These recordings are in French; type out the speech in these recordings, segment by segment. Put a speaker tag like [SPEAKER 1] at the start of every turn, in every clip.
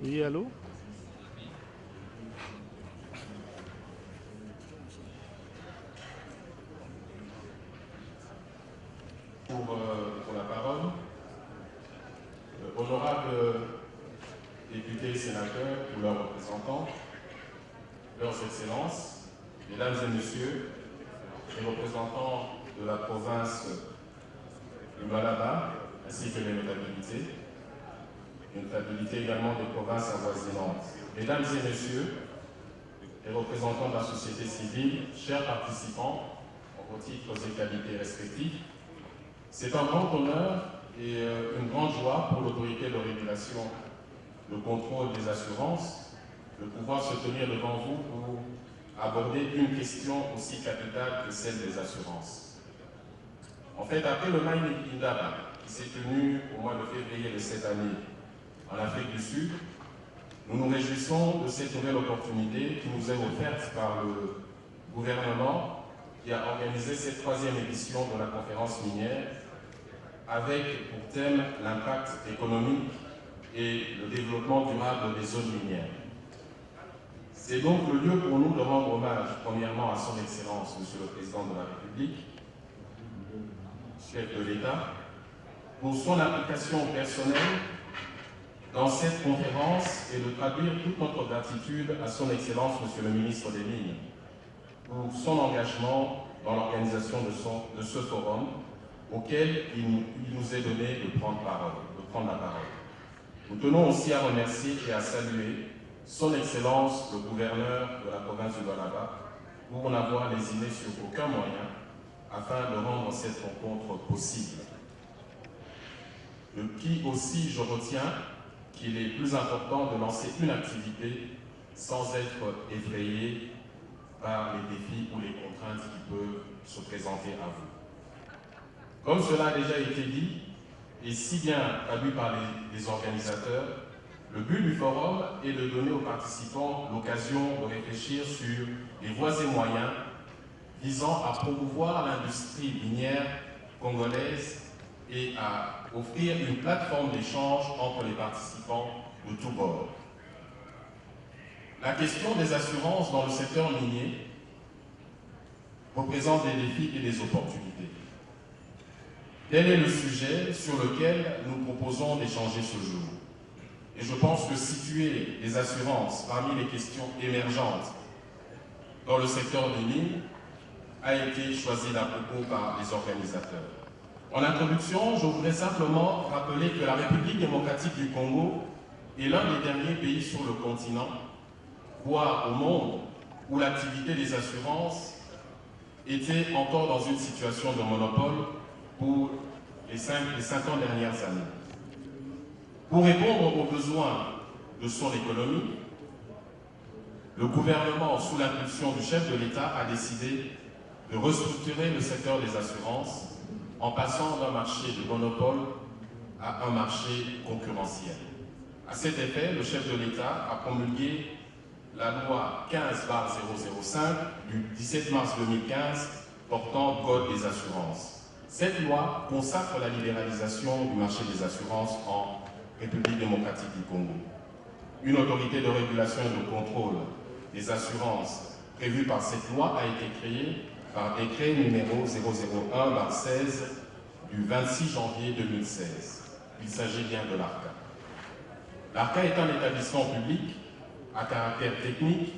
[SPEAKER 1] Oui, allô?
[SPEAKER 2] Pour la parole. Honorables députés et sénateurs ou leurs représentants, leurs excellences, mesdames et messieurs, les représentants de la province du Lualaba, ainsi que les notabilités également des provinces avoisinantes. Mesdames et messieurs, les représentants de la société civile, chers participants, en vos titres et qualités respectifs, c'est un grand honneur et une grande joie pour l'autorité de régulation, le contrôle des assurances, de pouvoir se tenir devant vous pour aborder une question aussi capitale que celle des assurances. En fait, après le Maï Indaba, qui s'est tenu au mois de février de cette année en Afrique du Sud, nous nous réjouissons de cette nouvelle opportunité qui nous est offerte par le gouvernement qui a organisé cette 3e édition de la conférence minière avec pour thème l'impact économique et le développement durable des zones minières. C'est donc le lieu pour nous de rendre hommage premièrement à son Excellence, Monsieur le Président de la République, chef de l'État, pour son application personnelle dans cette conférence et de traduire toute notre gratitude à son Excellence, Monsieur le Ministre des Mines, pour son engagement dans l'organisation de ce forum, auquel il nous est donné de prendre la parole. Nous tenons aussi à remercier et à saluer son Excellence, le gouverneur de la province du Lualaba, pour n'avoir lésiné sur aucun moyen afin de rendre cette rencontre possible. De qui aussi je retiens qu'il est plus important de lancer une activité sans être effrayé par les défis ou les contraintes qui peuvent se présenter à vous. Comme cela a déjà été dit, et si bien traduit par les organisateurs, le but du forum est de donner aux participants l'occasion de réfléchir sur les voies et moyens visant à promouvoir l'industrie minière congolaise et à offrir une plateforme d'échange entre les participants de tous bords. La question des assurances dans le secteur minier représente des défis et des opportunités. Tel est le sujet sur lequel nous proposons d'échanger ce jour. Et je pense que situer les assurances parmi les questions émergentes dans le secteur des mines a été choisi d'à propos par les organisateurs. En introduction, je voudrais simplement rappeler que la République démocratique du Congo est l'un des derniers pays sur le continent, voire au monde, où l'activité des assurances était encore dans une situation de monopole pour les 50 dernières années. Pour répondre aux besoins de son économie, le gouvernement, sous l'impulsion du chef de l'État, a décidé de restructurer le secteur des assurances en passant d'un marché de monopole à un marché concurrentiel. À cet effet, le chef de l'État a promulgué la loi 15/005 du 17 mars 2015 portant Code des assurances. Cette loi consacre la libéralisation du marché des assurances en République démocratique du Congo. Une autorité de régulation et de contrôle des assurances prévue par cette loi a été créée par décret numéro 001/16 du 26 janvier 2016. Il s'agit bien de l'ARCA. L'ARCA est un établissement public à caractère technique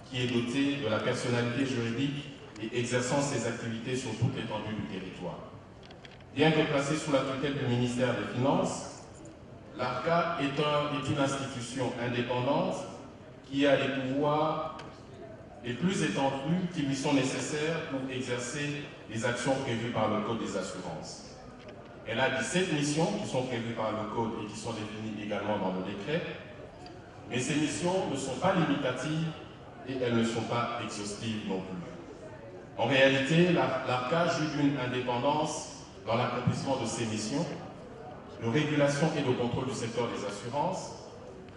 [SPEAKER 2] qui est doté de la personnalité juridique et exerçant ses activités sur toute l'étendue du territoire. Bien que placé sous la tutelle du ministère des Finances, l'ARCA est une institution indépendante qui a les pouvoirs les plus étendus qui lui sont nécessaires pour exercer les actions prévues par le Code des assurances. Elle a 17 missions qui sont prévues par le Code et qui sont définies également dans le décret, mais ces missions ne sont pas limitatives et elles ne sont pas exhaustives non plus. En réalité, l'ARCA joue d'une indépendance dans l'accomplissement de ses missions de régulation et de contrôle du secteur des assurances.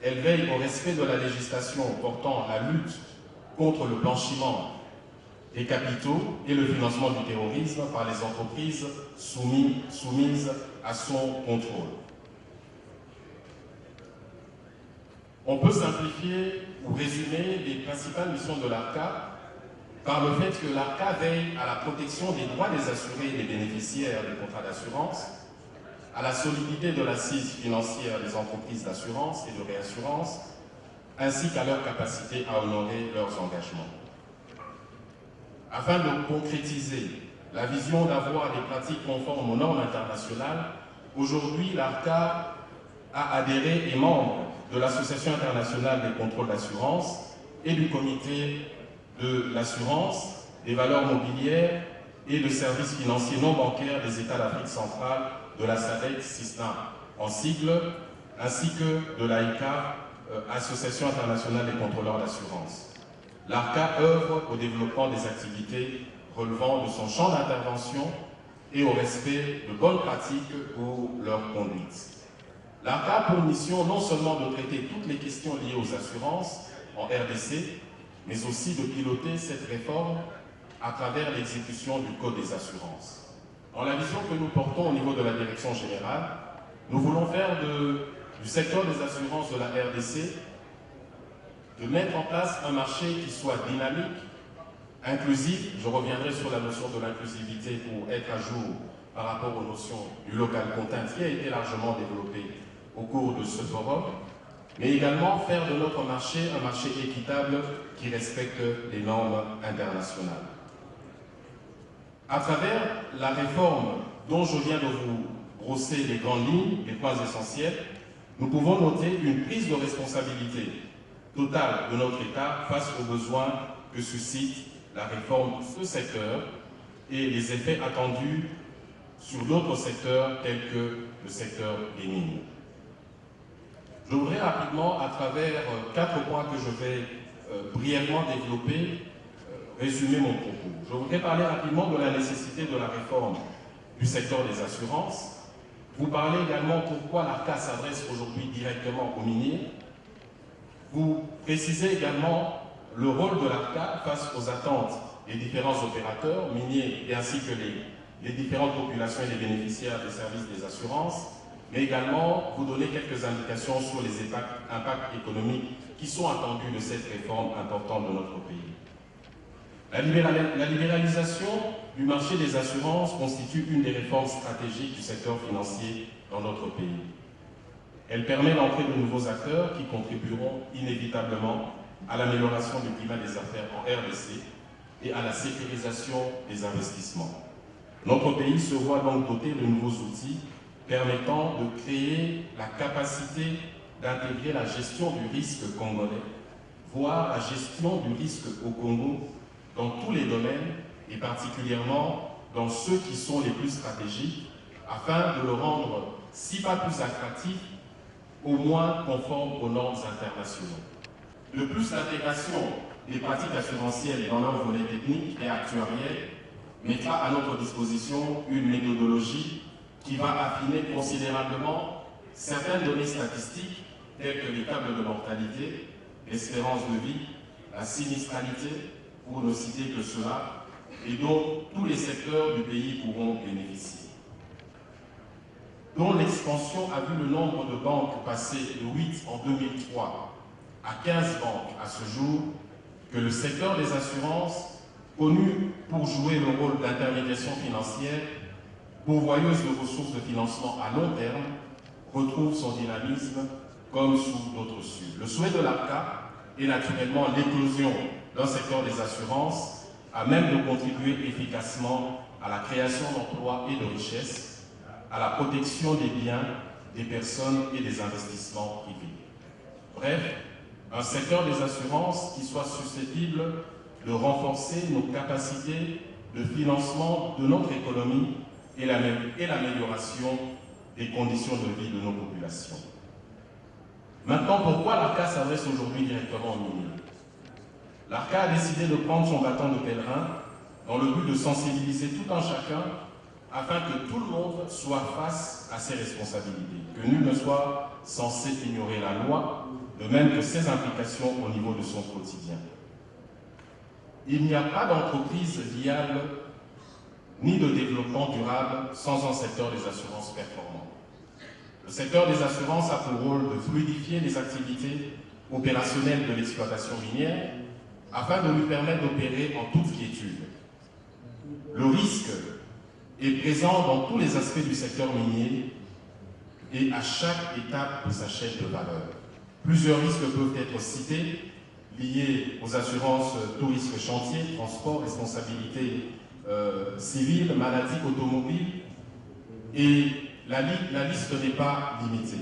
[SPEAKER 2] Elle veille au respect de la législation portant la lutte contre le blanchiment des capitaux et le financement du terrorisme par les entreprises soumises à son contrôle. On peut simplifier ou résumer les principales missions de l'ARCA par le fait que l'ARCA veille à la protection des droits des assurés et des bénéficiaires des contrats d'assurance, à la solidité de l'assise financière des entreprises d'assurance et de réassurance, ainsi qu'à leur capacité à honorer leurs engagements. Afin de concrétiser la vision d'avoir des pratiques conformes aux normes internationales, aujourd'hui l'ARCA a adhéré et est membre de l'Association internationale des contrôles d'assurance et du comité de l'assurance, des valeurs mobilières et de services financiers non bancaires des États d'Afrique centrale, de la SADC-CISNA en sigle, ainsi que de l'AICA, Association internationale des contrôleurs d'assurance. L'ARCA œuvre au développement des activités relevant de son champ d'intervention et au respect de bonnes pratiques pour leur conduite. L'ARCA a pour mission non seulement de traiter toutes les questions liées aux assurances en RDC, mais aussi de piloter cette réforme à travers l'exécution du Code des assurances. Dans la vision que nous portons au niveau de la direction générale, nous voulons faire du secteur des assurances de la RDC de mettre en place un marché qui soit dynamique, inclusif. Je reviendrai sur la notion de l'inclusivité pour être à jour par rapport aux notions du local content qui a été largement développé au cours de ce forum, mais également faire de notre marché un marché équitable qui respecte les normes internationales. À travers la réforme dont je viens de vous brosser les grandes lignes, les points essentiels, nous pouvons noter une prise de responsabilité totale de notre État face aux besoins que suscite la réforme de ce secteur et les effets attendus sur d'autres secteurs tels que le secteur des mines. Je voudrais rapidement, à travers 4 points que je vais brièvement développer, résumer mon propos. Je voudrais parler rapidement de la nécessité de la réforme du secteur des assurances. Vous parlez également pourquoi l'ARCA s'adresse aujourd'hui directement aux miniers. Vous précisez également le rôle de l'ARCA face aux attentes des différents opérateurs miniers et ainsi que les différentes populations et les bénéficiaires des services des assurances, mais également vous donner quelques indications sur les impacts économiques qui sont attendus de cette réforme importante de notre pays. La libéralisation du marché des assurances constitue une des réformes stratégiques du secteur financier dans notre pays. Elle permet l'entrée de nouveaux acteurs qui contribueront inévitablement à l'amélioration du climat des affaires en RDC et à la sécurisation des investissements. Notre pays se voit donc doté de nouveaux outils permettant de créer la capacité d'intégrer la gestion du risque congolais, voire la gestion du risque au Congo dans tous les domaines et particulièrement dans ceux qui sont les plus stratégiques afin de le rendre, si pas plus attractif, au moins conforme aux normes internationales. De plus, l'intégration des pratiques assurantielles dans leur volet technique et actuariel mettra à notre disposition une méthodologie qui va affiner considérablement certaines données statistiques telles que les tables de mortalité, l'espérance de vie, la sinistralité, pour ne citer que cela, et dont tous les secteurs du pays pourront bénéficier. Dont l'expansion a vu le nombre de banques passer de 8 en 2003 à 15 banques à ce jour, que le secteur des assurances, connu pour jouer le rôle d'intermédiation financière, pourvoyeuse de ressources de financement à long terme, retrouve son dynamisme comme sous d'autres cieux. Le souhait de l'ARCA est naturellement l'éclosion d'un secteur des assurances à même de contribuer efficacement à la création d'emplois et de richesses, à la protection des biens, des personnes et des investissements privés. Bref, un secteur des assurances qui soit susceptible de renforcer nos capacités de financement de notre économie et l'amélioration des conditions de vie de nos populations. Maintenant, pourquoi l'ARCA s'adresse aujourd'hui directement aux miniers? L'ARCA a décidé de prendre son bâton de pèlerin dans le but de sensibiliser tout un chacun afin que tout le monde soit face à ses responsabilités, que nul ne soit censé ignorer la loi, de même que ses implications au niveau de son quotidien. Il n'y a pas d'entreprise viable ni de développement durable sans un secteur des assurances performant. Le secteur des assurances a pour rôle de fluidifier les activités opérationnel de l'exploitation minière afin de lui permettre d'opérer en toute quiétude. Le risque est présent dans tous les aspects du secteur minier et à chaque étape de sa chaîne de valeur. Plusieurs risques peuvent être cités, liés aux assurances tout risque chantier, transport, responsabilité civile, maladie automobile, et la liste n'est pas limitée.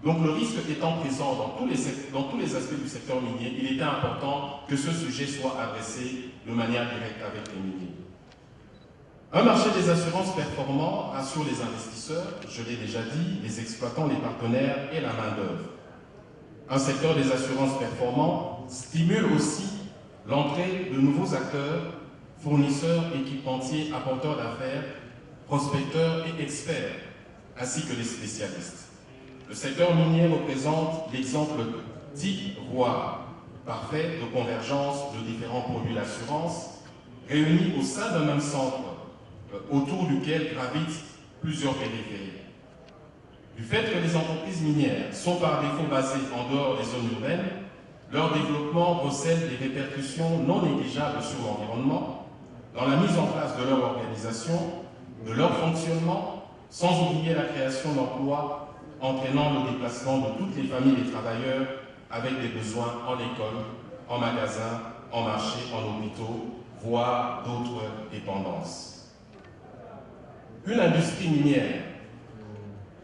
[SPEAKER 2] Donc le risque étant présent dans tous les aspects du secteur minier, il était important que ce sujet soit adressé de manière directe avec les miniers. Un marché des assurances performant assure les investisseurs, je l'ai déjà dit, les exploitants, les partenaires et la main-d'œuvre. Un secteur des assurances performant stimule aussi l'entrée de nouveaux acteurs, fournisseurs, équipementiers, apporteurs d'affaires, prospecteurs et experts, ainsi que les spécialistes. Le secteur minier représente l'exemple type, voire parfait, de convergence de différents produits d'assurance réunis au sein d'un même centre autour duquel gravitent plusieurs périphéries. Du fait que les entreprises minières sont par défaut basées en dehors des zones urbaines, leur développement recèle des répercussions non négligeables sur l'environnement, dans la mise en place de leur organisation, de leur fonctionnement, sans oublier la création d'emplois entraînant le déplacement de toutes les familles des travailleurs avec des besoins en école, en magasin, en marché, en hôpitaux, voire d'autres dépendances. Une industrie minière,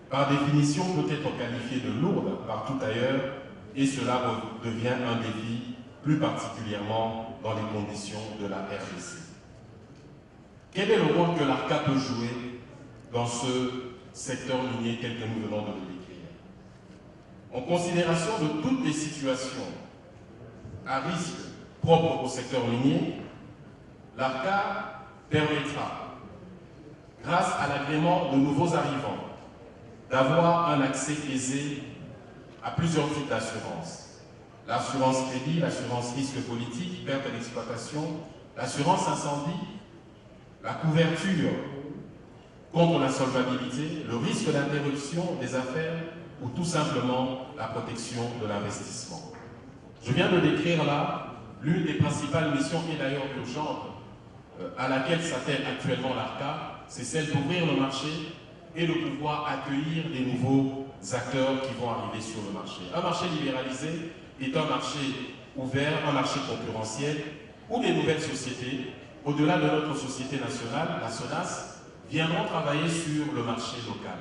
[SPEAKER 2] par définition, peut être qualifiée de lourde partout ailleurs, et cela devient un défi, plus particulièrement dans les conditions de la RDC. Quel est le rôle que l'ARCA peut jouer dans ce secteur minier tel que nous venons de le décrire? En considération de toutes les situations à risque propres au secteur minier, l'ARCA permettra, grâce à l'agrément de nouveaux arrivants, d'avoir un accès aisé à plusieurs types d'assurances. L'assurance crédit, l'assurance risque politique, perte d'exploitation, l'assurance incendie, la couverture contre la solvabilité, le risque d'interruption des affaires ou tout simplement la protection de l'investissement. Je viens de décrire là l'une des principales missions et d'ailleurs urgentes à laquelle s'attelle actuellement l'ARCA, c'est celle d'ouvrir le marché et de pouvoir accueillir des nouveaux acteurs qui vont arriver sur le marché. Un marché libéralisé est un marché ouvert, un marché concurrentiel, où des nouvelles sociétés, au-delà de notre société nationale, la SONAS, viendront travailler sur le marché local.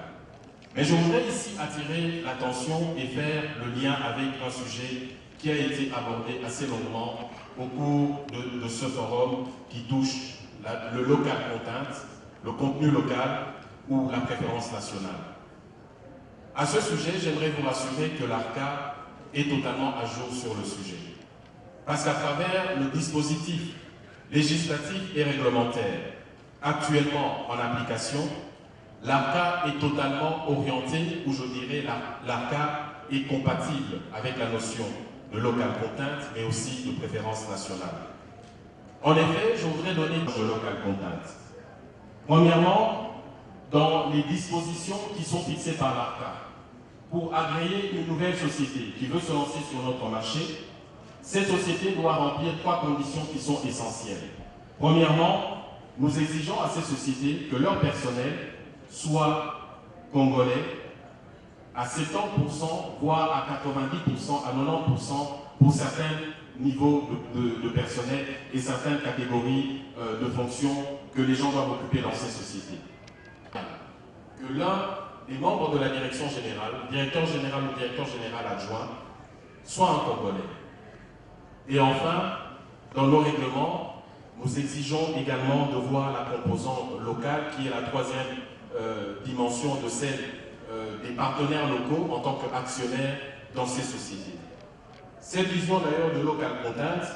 [SPEAKER 2] Mais je voudrais ici attirer l'attention et faire le lien avec un sujet qui a été abordé assez longuement au cours de ce forum qui touche le local content, le contenu local ou la préférence nationale. À ce sujet, j'aimerais vous rassurer que l'ARCA est totalement à jour sur le sujet. Parce qu'à travers le dispositif législatif et réglementaire actuellement en application, l'ARCA est totalement orienté, ou je dirais l'ARCA est compatible avec la notion de local content, mais aussi de préférence nationale. En effet, je voudrais donner de local content. Premièrement, dans les dispositions qui sont fixées par l'ARCA, pour agréer une nouvelle société qui veut se lancer sur notre marché, cette société doit remplir 3 conditions qui sont essentielles. Premièrement, nous exigeons à ces sociétés que leur personnel soit congolais à 70%, voire à 90%, à 90% pour certains niveaux de personnel et certaines catégories de fonctions que les gens doivent occuper dans ces sociétés. Que l'un des membres de la direction générale, directeur général ou directeur général adjoint, soit un Congolais. Et enfin, dans nos règlements, nous exigeons également de voir la composante locale qui est la troisième dimension de celle des partenaires locaux en tant qu'actionnaires dans ces sociétés. Cette vision d'ailleurs de local content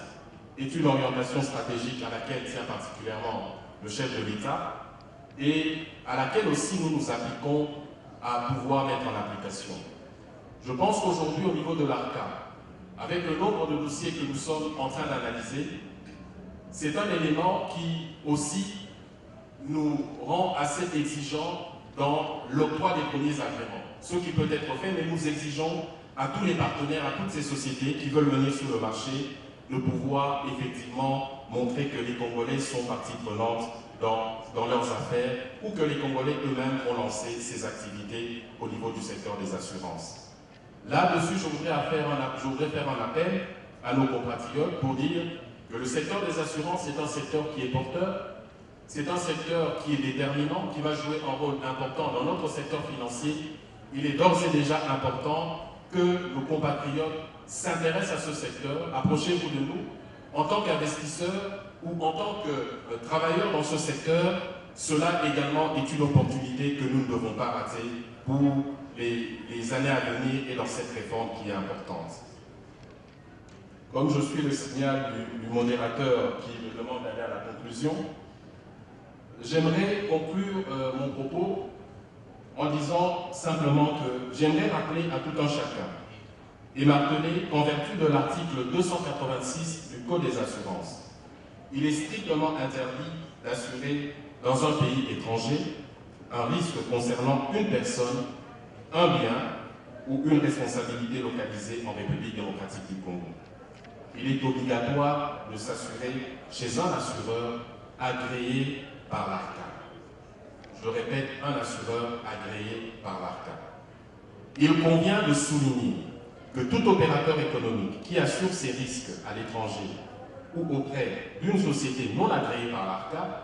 [SPEAKER 2] est une orientation stratégique à laquelle tient particulièrement le chef de l'État et à laquelle aussi nous nous appliquons à pouvoir mettre en application. Je pense qu'aujourd'hui, au niveau de l'ARCA, avec le nombre de dossiers que nous sommes en train d'analyser, c'est un élément qui aussi nous rend assez exigeants dans l'octroi des premiers agréments. Ce qui peut être fait, mais nous exigeons à tous les partenaires, à toutes ces sociétés qui veulent venir sur le marché, de pouvoir effectivement montrer que les Congolais sont partie prenante dans leurs affaires ou que les Congolais eux-mêmes ont lancé ces activités au niveau du secteur des assurances. Là-dessus, je voudrais faire un appel à nos compatriotes pour dire que le secteur des assurances est un secteur qui est porteur, c'est un secteur qui est déterminant, qui va jouer un rôle important dans notre secteur financier. Il est d'ores et déjà important que nos compatriotes s'intéressent à ce secteur. Approchez-vous de nous. En tant qu'investisseurs ou en tant que travailleurs dans ce secteur, cela également est une opportunité que nous ne devons pas rater pour les années à venir et dans cette réforme qui est importante. Comme je suis le signal du modérateur qui me demande d'aller à la conclusion, j'aimerais conclure mon propos en disant simplement que j'aimerais rappeler à tout un chacun et marteler qu'en vertu de l'article 286 du Code des assurances, il est strictement interdit d'assurer dans un pays étranger un risque concernant une personne, un bien ou une responsabilité localisée en République démocratique du Congo. Il est obligatoire de s'assurer chez un assureur agréé par l'ARCA. Je répète, un assureur agréé par l'ARCA. Il convient de souligner que tout opérateur économique qui assure ses risques à l'étranger ou auprès d'une société non agréée par l'ARCA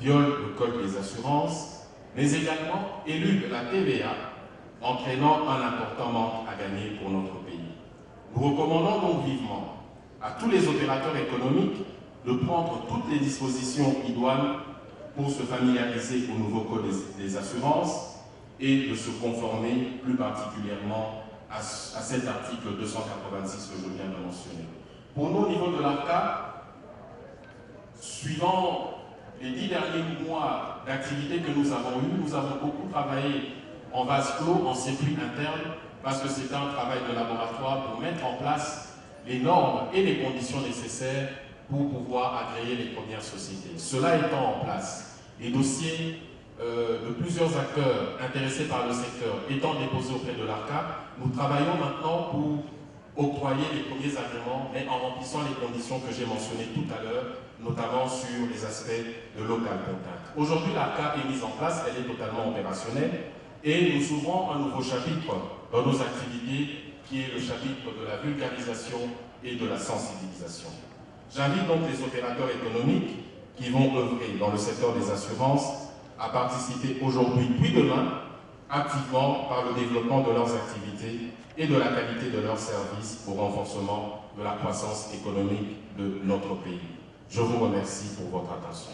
[SPEAKER 2] viole le code des assurances, mais également élude la TVA, entraînant un important manque à gagner pour notre pays. Nous recommandons donc vivement à tous les opérateurs économiques de prendre toutes les dispositions idoines pour se familiariser au nouveau code des assurances et de se conformer plus particulièrement à cet article 286 que je viens de mentionner. Pour nous, au niveau de l'ARCA, suivant les 10 derniers mois d'activité que nous avons eu, nous avons beaucoup travaillé en vase clos, en circuit interne, parce que c'est un travail de laboratoire pour mettre en place les normes et les conditions nécessaires pour pouvoir agréer les premières sociétés. Cela étant en place, les dossiers de plusieurs acteurs intéressés par le secteur étant déposés auprès de l'ARCA, nous travaillons maintenant pour octroyer les premiers agréments, mais en remplissant les conditions que j'ai mentionnées tout à l'heure, notamment sur les aspects de local contact. Aujourd'hui, l'ARCA est mise en place, elle est totalement opérationnelle, et nous ouvrons un nouveau chapitre dans nos activités, qui est le chapitre de la vulgarisation et de la sensibilisation. J'invite donc les opérateurs économiques qui vont œuvrer dans le secteur des assurances à participer aujourd'hui puis demain activement par le développement de leurs activités et de la qualité de leurs services au renforcement de la croissance économique de notre pays. Je vous remercie pour votre attention.